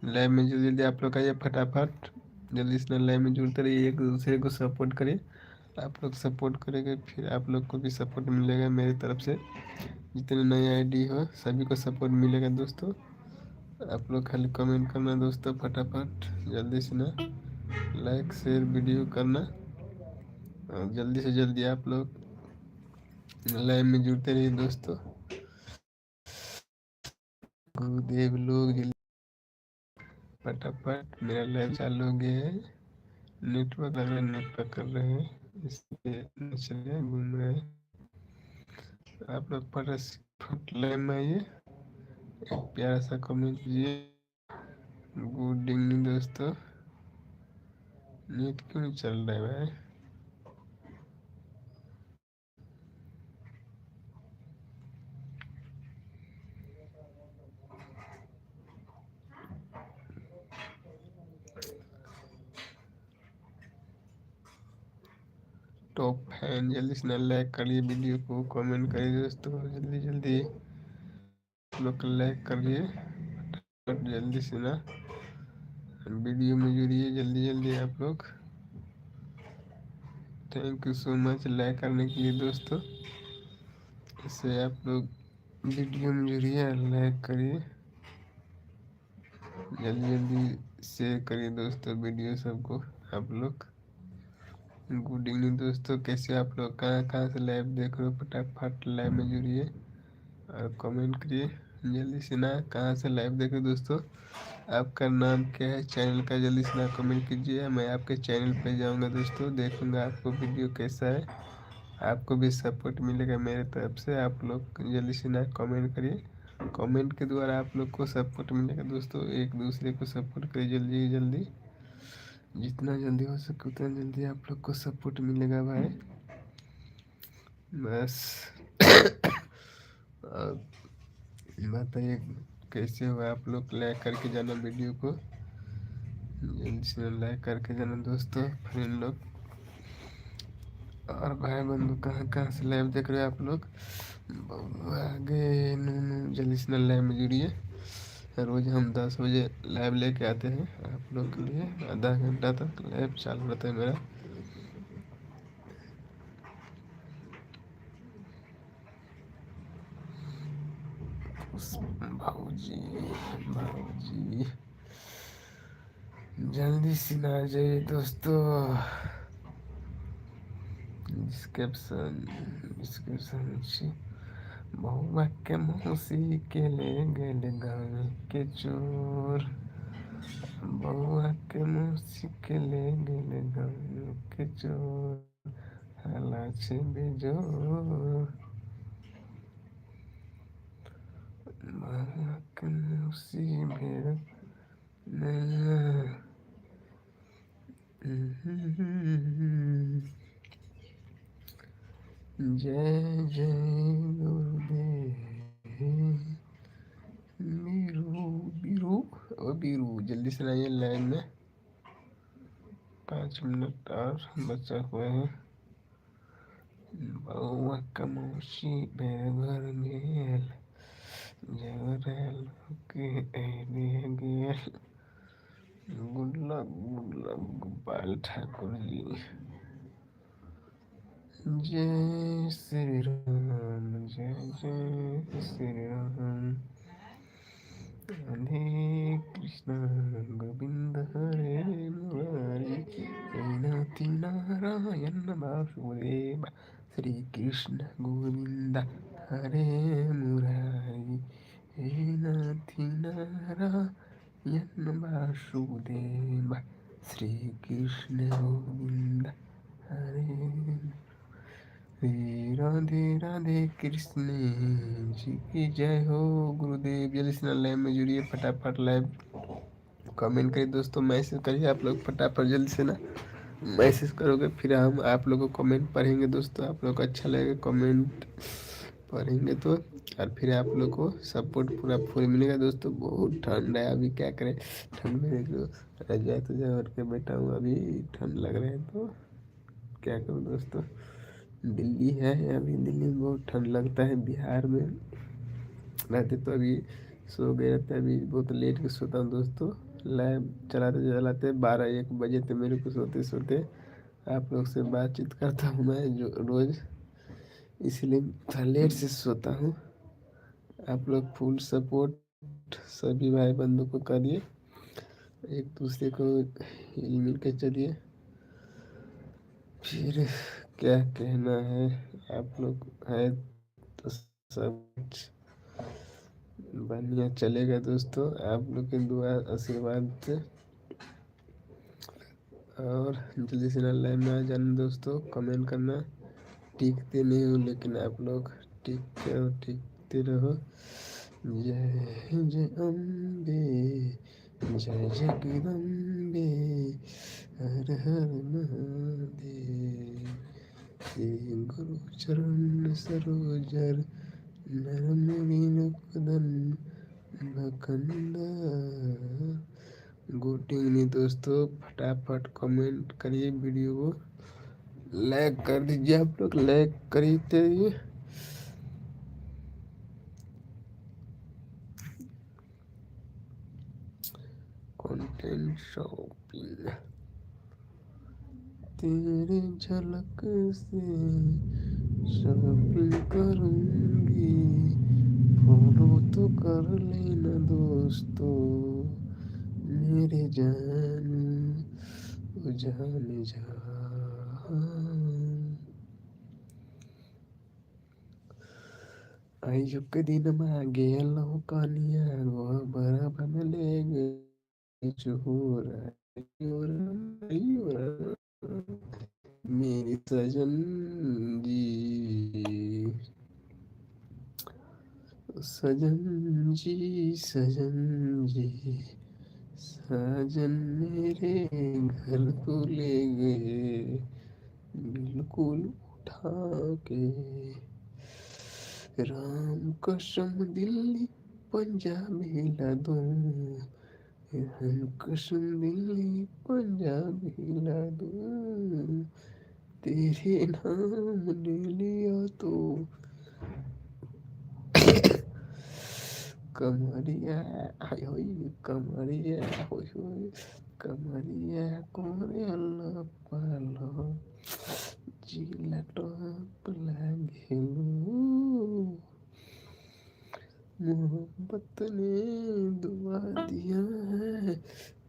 Live में जल्दी जल्दी आप लोग आइए फटाफट, जल्दी से लाइव में जुड़ते रहिए, एक दूसरे को सपोर्ट करिए। आप लोग सपोर्ट करेंगे फिर आप लोग को भी सपोर्ट मिलेगा मेरी तरफ से। जितने नए आईडी हो सभी को सपोर्ट मिलेगा दोस्तों। आप लोग खाली कमेंट करना दोस्तों फटाफट, जल्दी से ना लाइक शेयर वीडियो करना, और जल्दी से जल्दी आप लोग लाइव में जुड़ते रहिए दोस्तों। गुरुदेव लोग जल्दी फटाफट, मेरा लाइव चालू हो गया है। नेटवर्क अगर नेटवर्क कर रहे हैं इसलिए चले घूम रहे हैं। आप लोग फटाफट लाइव में आइए, एक प्यारा सा कमेंट कीजिए। गुड इवनिंग दोस्तों। नेट क्यों नहीं चल रहा है भाई? टॉप फैन जल्दी से लाइक करिए, वीडियो को कमेंट करिए दोस्तों, जल्दी जल्दी लोग लाइक करिए जल्दी से ना, वीडियो में जुड़िए जल्दी जल्दी आप लोग। Thank you so much like करने के लिए दोस्तों। इससे आप लोग वीडियो में जुड़िए, लाइक करिए, जल्दी जल्दी शेयर करिए दोस्तों वीडियो सबको आप लोग। गुड इवनिंग दोस्तों, कैसे आप लोग, कहाँ कहाँ से लाइव देख रहे हो? फटाफट लाइव में जुड़िए और कमेंट करिए जल्दी से ना, कहाँ से लाइव देख रहे हो दोस्तों? आपका नाम क्या है, चैनल का, जल्दी से ना कमेंट कीजिए। मैं आपके चैनल पे जाऊंगा दोस्तों, देखूंगा आपको वीडियो कैसा है, आपको भी सपोर्ट मिलेगा मेरे तरफ से। आप लोग जल्दी से ना कमेंट करिए, कमेंट के द्वारा आप लोग को सपोर्ट मिलेगा दोस्तों। एक दूसरे को सपोर्ट करिए जल्दी जल्दी, जितना जल्दी हो सके उतना जल्दी आप लोग को सपोर्ट मिलेगा भाई। बस और बताइए कैसे हुआ, आप लोग लाइक करके जाना वीडियो को, जल्दी से लाइक करके जाना दोस्तों फ्रेंड लोग और भाई बंधु। कहाँ कहाँ से लाइव देख रहे हो आप लोग? आगे जल्दी से लाइव में जुड़िए। रोज हम 10 बजे लाइव लेके आते हैं आप लोग के लिए, आधा घंटा तक लाइव चालू रहता है मेरा। भाऊजी भाऊजी जल्दी से ना आ जाइए दोस्तों। डिस्क्रिप्शन डिस्क्रिप्शन बहुआ के मौसी के ले गए गाँव के चोर, बहुआ के मौसी के ले गए गाँव के चोर, हाला छे बेजोर, बहुआ के मौसी भेड़ जय जय गुरुदेव। बीरू बीरू ओ बीरू जल्दी से आइए लाइन में, 5 मिनट और बचा हुआ है। बउआ का मौसी बेघर गेल, जगरेल के एने गेल। गुल्लक गोपाल ठाकुर जी। जय श्री राम, जय जय श्री राम। हरे कृष्ण गोविंद हरे मुरारी, हे नाथी नारायण वासुदेव, श्री कृष्ण गोविंद हरे मुरारी, हे नाथी नारायण वासुदेव, श्री कृष्ण गोविंद हरे। राधे राधे कृष्ण जी की जय हो। गुरुदेव जल्दी से लाइव में जुड़िए फटाफट, लाइव कमेंट करिए दोस्तों, मैसेज करिए आप लोग फटाफट, जल्दी से ना मैसेज करोगे फिर हम आप लोगों को कमेंट पढ़ेंगे दोस्तों। आप लोग को अच्छा लगेगा कमेंट पढ़ेंगे तो, और फिर आप लोग को सपोर्ट पूरा फुल मिलेगा दोस्तों। बहुत ठंड है अभी, क्या करें ठंड में, देख लो रजाई तो जवर के बैठा हूँ, अभी ठंड लग रहा है तो क्या करूँ दोस्तों। दिल्ली है, अभी दिल्ली में बहुत ठंड लगता है, बिहार में रहते तो अभी सो गए रहते, अभी बहुत लेट के सोता हूँ दोस्तों, लैब चलाते चलाते 12-1 बजे तो मेरे को सोते सोते आप लोग से बातचीत करता हूँ मैं जो रोज़, इसलिए थोड़ा लेट से सोता हूँ। आप लोग फुल सपोर्ट सभी भाई बंधु को करिए, एक दूसरे को हिल मिल के चलिए। फिर क्या कहना है, आप लोग है तो सब कुछ बढ़िया चलेगा दोस्तों, आप लोग की दुआ आशीर्वाद से। और जल्दी से ना लाइव में आ जाना दोस्तों, कमेंट करना। टिकते नहीं हो लेकिन आप लोग टिकते रहो, टिकते रहो। जय जय अम्बे, जय जगदम्बे, हर हर महादेव। श्री गुरु चरण सरोजर नरमुनि मुकुंदन भकंदा। गुड इवनिंग दोस्तों, फटाफट कमेंट करिए, वीडियो को लाइक कर दीजिए, आप लोग लाइक करिए। कंटेंट शॉपिंग तेरे झलक से शॉपिंग करूंगी, फॉलो तो कर लेना दोस्तों मेरे जान जान जा। आइयो के दिन मांगे अल्लाह कानिया गो बराबर में ले गए चोरा चोरा चोरा। मेरी सजन जी, सजन जी, सजन जी, साजन मेरे घर को ले गए बिल्कुल उठा के। राम कसम दिल्ली पंजाब हिला दूं, राम कसम दिल्ली पंजाब हिला दूं, तेरे नाम ले लिया तो कमरिया हाय होय, कमरिया होय होय, कमरिया कोरे अल्लाह पालो जिला टॉप लागेलू। मोहब्बत ने दुआ दिया है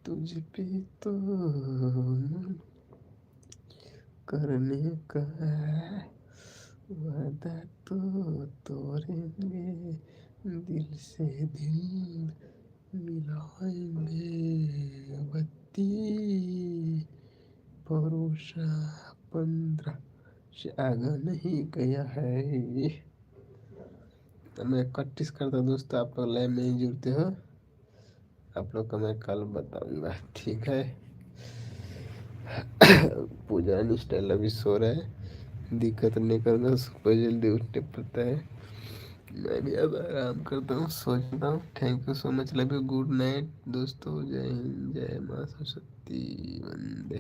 तुझ पे तो मन करने का है, वादा तो तोड़ेंगे, दिल से दिल मिलाएंगे। बत्ती परोसा 15 से आगे नहीं गया है। तो मैं 31 करता दोस्तों, आप लोग लाइन में ही जुड़ते हो, आप लोग को मैं कल बताऊंगा, ठीक है। पूजा स्टाइल अभी सो रहा है, दिक्कत नहीं करना, सुबह जल्दी उठने पड़ता है। मैं भी अब आराम करता हूँ, सो जाता हूँ। Thank you so much, love you, good night दोस्तों, जय हिंद, जय माँ सरस्वती, वंदे।